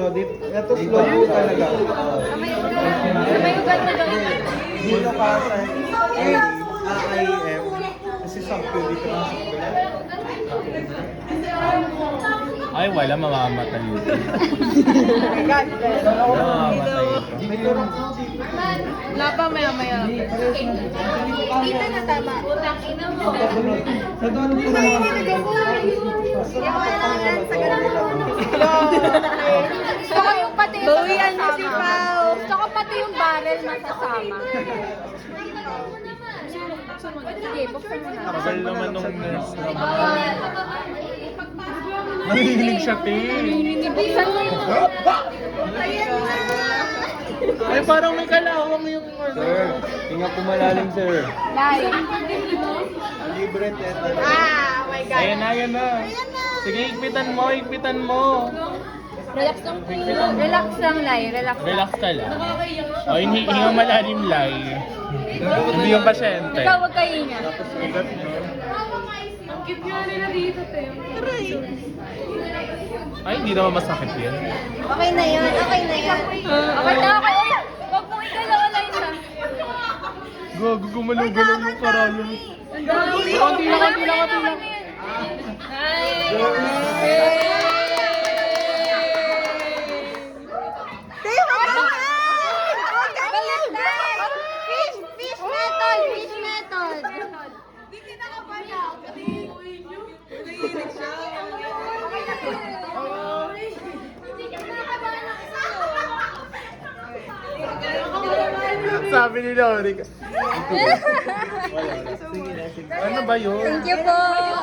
Ito slow mo talaga. Sabay ugat na daw. Dito ka sa AIM. Kasi subpubic ka. Ay, wala, mamamatay yun. Mamamatay ito. May turong ko dito. Wala pa maya-maya. Dito na tama. Sa doon ko na Gusto ko yung pati yung masasama. Gusto ko pati yung barrel masasama. Sige, buksan mo na. Kapal naman nung nurse naman. Nangihinig siya, te. Buksan mo yung... Ay, parang may kalawang yung ano. Sir, tingnan po malalim, sir. Live. Libre tete. Ah, oh my God. Ayan na, ayan na. Sige, ikpitan mo, ikpitan mo. Relax lang. Relax lang, Lai. Relax lang. Relax ka lang. O, hinga malalim, Lai. Hindi yung pasyente. Ikaw, huwag kayo inga. Ay, hindi naman masakit yan. Okay na yun, okay na yun. Okay na, okay. Uy, huwag mo igalaw, Liza. Gago, gumalaw-galaw yung karalo. Konti lang, konti lang, konti lang. Fish method, fish method. Sabi ni Lori. Ano ba yun? Thank you po.